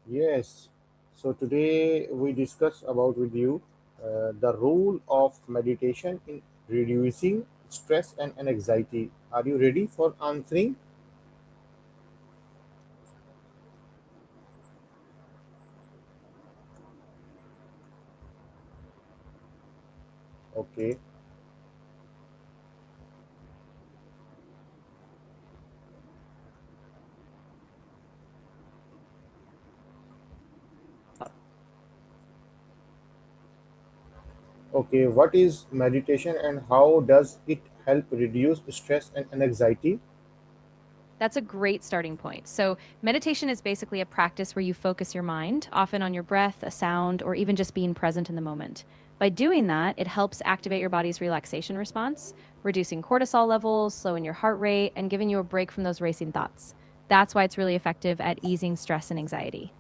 Yes. So today we discuss about with you the role of meditation in reducing stress and anxiety. Are you ready for answering? Okay. Okay. What is meditation and how does it help reduce stress and anxiety? That's a great starting point. So, meditation is basically a practice where you focus your mind, often on your breath, a sound, or even just being present in the moment. By doing that, it helps activate your body's relaxation response, reducing cortisol levels, slowing your heart rate, and giving you a break from those racing thoughts. That's why it's really effective at easing stress and anxiety.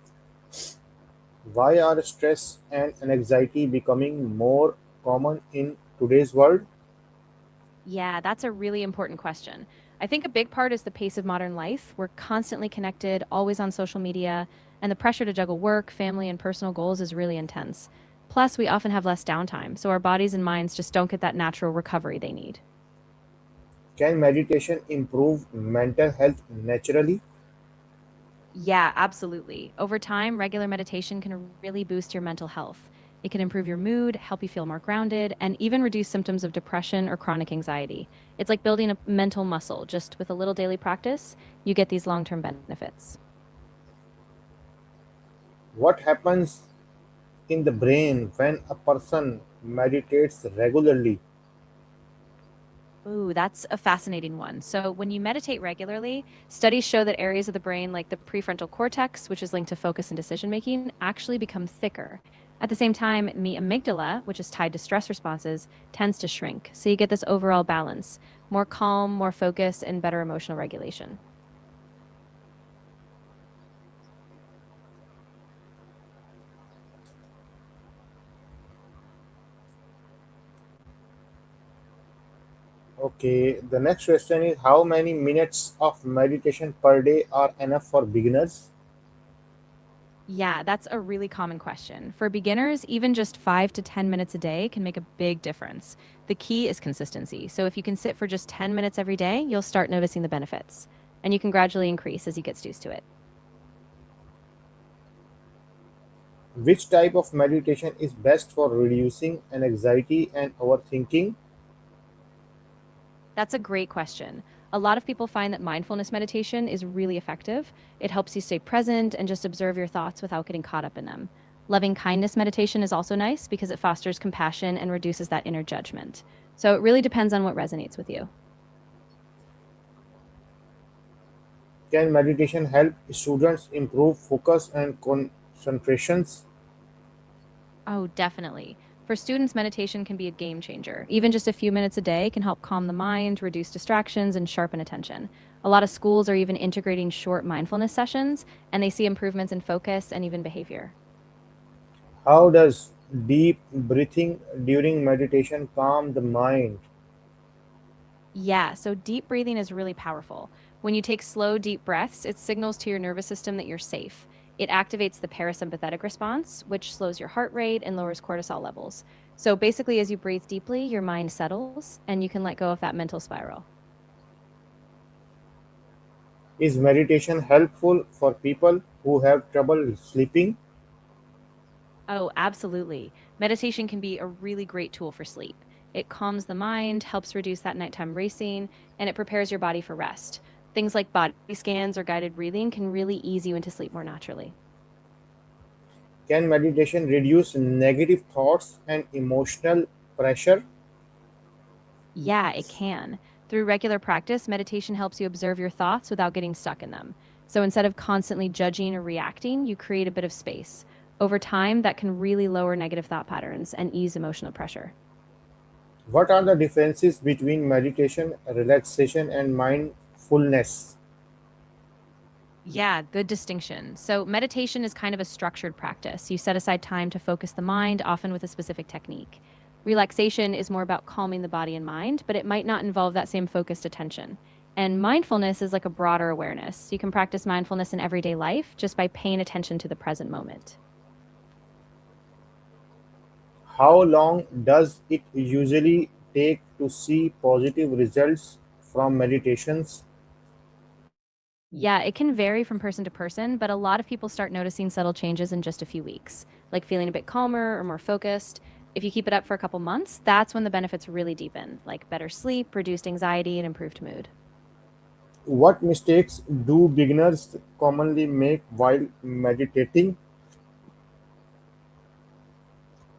Why are stress and anxiety becoming more common in today's world? Yeah, that's a really important question. I think a big part is the pace of modern life. We're constantly connected, always on social media, and the pressure to juggle work, family, and personal goals is really intense. Plus, we often have less downtime, so our bodies and minds just don't get that natural recovery they need. Can meditation improve mental health naturally? Yeah, absolutely. Over time, regular meditation can really boost your mental health. It can improve your mood, help you feel more grounded, and even reduce symptoms of depression or chronic anxiety. It's like building a mental muscle. Just with a little daily practice, you get these long term benefits. What happens in the brain when a person meditates regularly? Ooh, that's a fascinating one. So, when you meditate regularly, studies show that areas of the brain, like the prefrontal cortex, which is linked to focus and decision making, actually become thicker. At the same time, the amygdala, which is tied to stress responses, tends to shrink. So, you get this overall balance more calm, more focus, and better emotional regulation. Okay, the next question is how many minutes of meditation per day are enough for beginners? Yeah, that's a really common question. For beginners, even just 5 to 10 minutes a day can make a big difference. The key is consistency. So if you can sit for just 10 minutes every day, you'll start noticing the benefits. And you can gradually increase as you get used to it. Which type of meditation is best for reducing anxiety and overthinking? That's a great question. A lot of people find that mindfulness meditation is really effective. It helps you stay present and just observe your thoughts without getting caught up in them. Loving kindness meditation is also nice because it fosters compassion and reduces that inner judgment. So it really depends on what resonates with you. Can meditation help students improve focus and concentrations? Oh, definitely. For students, meditation can be a game changer. Even just a few minutes a day can help calm the mind, reduce distractions, and sharpen attention. A lot of schools are even integrating short mindfulness sessions, and they see improvements in focus and even behavior. How does deep breathing during meditation calm the mind? Yeah, so deep breathing is really powerful. When you take slow, deep breaths, it signals to your nervous system that you're safe. It activates the parasympathetic response, which slows your heart rate and lowers cortisol levels. So basically, as you breathe deeply, your mind settles and you can let go of that mental spiral. Is meditation helpful for people who have trouble sleeping? Oh, absolutely. Meditation can be a really great tool for sleep. It calms the mind, helps reduce that nighttime racing, and it prepares your body for rest. Things like body scans or guided breathing can really ease you into sleep more naturally. Can meditation reduce negative thoughts and emotional pressure? Yeah, it can. Through regular practice, meditation helps you observe your thoughts without getting stuck in them. So instead of constantly judging or reacting, you create a bit of space. Over time, that can really lower negative thought patterns and ease emotional pressure. What are the differences between meditation, relaxation, and mindfulness? Yeah, good distinction. So, meditation is kind of a structured practice. You set aside time to focus the mind, often with a specific technique. Relaxation is more about calming the body and mind, but it might not involve that same focused attention. And mindfulness is like a broader awareness. You can practice mindfulness in everyday life just by paying attention to the present moment. How long does it usually take to see positive results from meditations? Yeah, it can vary from person to person, but a lot of people start noticing subtle changes in just a few weeks, like feeling a bit calmer or more focused. If you keep it up for a couple months, that's when the benefits really deepen, like better sleep, reduced anxiety, and improved mood. What mistakes do beginners commonly make while meditating?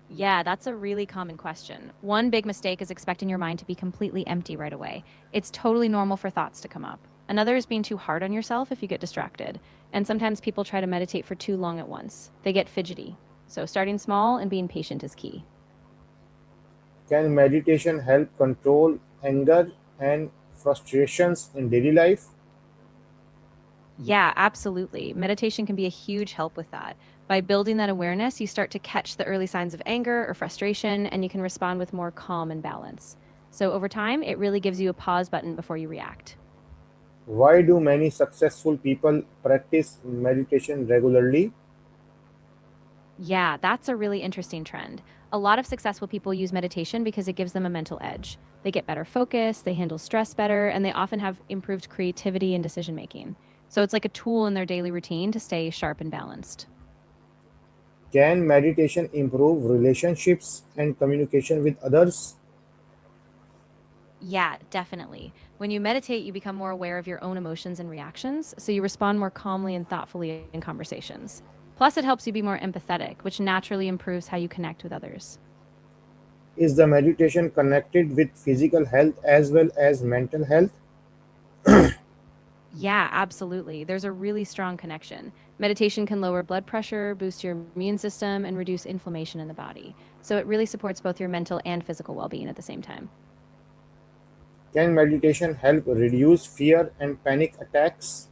Yeah, that's a really common question. One big mistake is expecting your mind to be completely empty right away. It's totally normal for thoughts to come up. Another is being too hard on yourself if you get distracted. And sometimes people try to meditate for too long at once. They get fidgety. So starting small and being patient is key. Can meditation help control anger and frustrations in daily life? Yeah, absolutely. Meditation can be a huge help with that. By building that awareness, you start to catch the early signs of anger or frustration, and you can respond with more calm and balance. So over time, it really gives you a pause button before you react. Why do many successful people practice meditation regularly? Yeah, that's a really interesting trend. A lot of successful people use meditation because it gives them a mental edge. They get better focus, they handle stress better, and they often have improved creativity and decision making. So it's like a tool in their daily routine to stay sharp and balanced. Can meditation improve relationships and communication with others? Yeah, definitely. When you meditate, you become more aware of your own emotions and reactions, so you respond more calmly and thoughtfully in conversations. Plus, it helps you be more empathetic, which naturally improves how you connect with others. Is the meditation connected with physical health as well as mental health? Yeah, absolutely. There's a really strong connection. Meditation can lower blood pressure, boost your immune system, and reduce inflammation in the body. So it really supports both your mental and physical well being at the same time. Can meditation help reduce fear and panic attacks?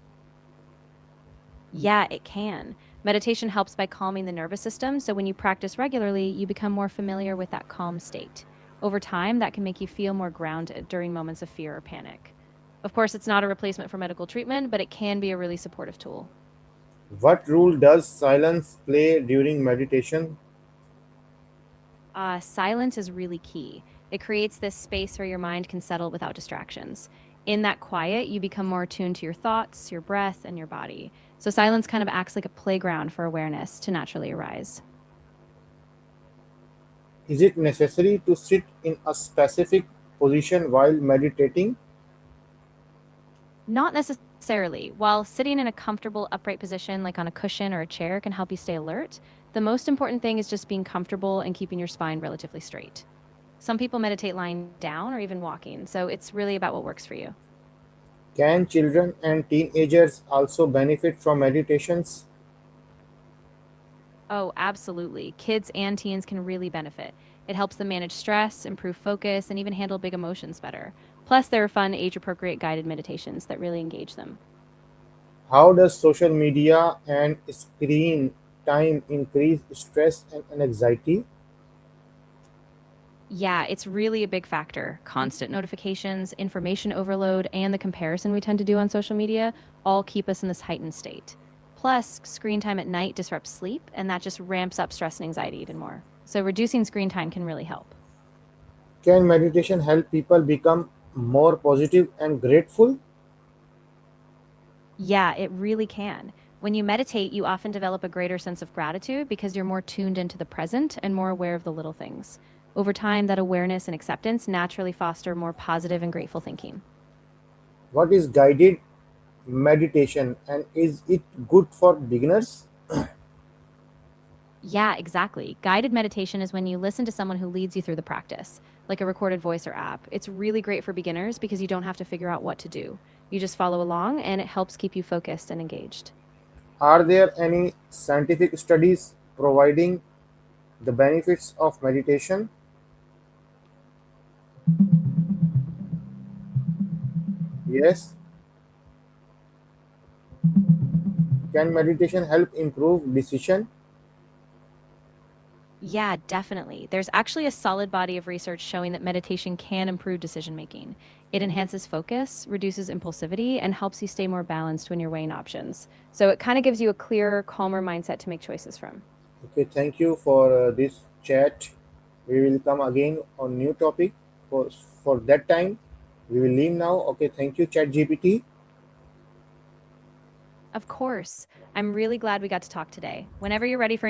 Yeah, it can. Meditation helps by calming the nervous system. So when you practice regularly, you become more familiar with that calm state. Over time, that can make you feel more grounded during moments of fear or panic. Of course, it's not a replacement for medical treatment, but it can be a really supportive tool. What role does silence play during meditation? Silence is really key. It creates this space where your mind can settle without distractions. In that quiet, you become more attuned to your thoughts, your breath, and your body. So silence kind of acts like a playground for awareness to naturally arise. Is it necessary to sit in a specific position while meditating? Not necessarily. While sitting in a comfortable upright position, like on a cushion or a chair, can help you stay alert, the most important thing is just being comfortable and keeping your spine relatively straight. Some people meditate lying down or even walking, so it's really about what works for you. Can children and teenagers also benefit from meditations? Oh, absolutely. Kids and teens can really benefit. It helps them manage stress, improve focus, and even handle big emotions better. Plus, there are fun, age appropriate guided meditations that really engage them. How does social media and screen time increase stress and anxiety? Yeah, it's really a big factor. Constant notifications, information overload, and the comparison we tend to do on social media all keep us in this heightened state. Plus, screen time at night disrupts sleep, and that just ramps up stress and anxiety even more. So, reducing screen time can really help. Can meditation help people become more positive and grateful? Yeah, it really can. When you meditate, you often develop a greater sense of gratitude because you're more tuned into the present and more aware of the little things. Over time, that awareness and acceptance naturally foster more positive and grateful thinking. What is guided meditation and is it good for beginners? Yeah, exactly. Guided meditation is when you listen to someone who leads you through the practice, like a recorded voice or app. It's really great for beginners because you don't have to figure out what to do. You just follow along and it helps keep you focused and engaged. Are there any scientific studies providing the benefits of meditation? Yes. Can meditation help improve decision? Yeah, definitely. There's actually a solid body of research showing that meditation can improve decision making. It enhances focus, reduces impulsivity, and helps you stay more balanced when you're weighing options. So it kind of gives you a clearer, calmer mindset to make choices from. Okay, thank you for this chat. We will come again on new topic. For that time, we will leave now. Okay, thank you, Chat GPT. Of course, I'm really glad we got to talk today. Whenever you're ready for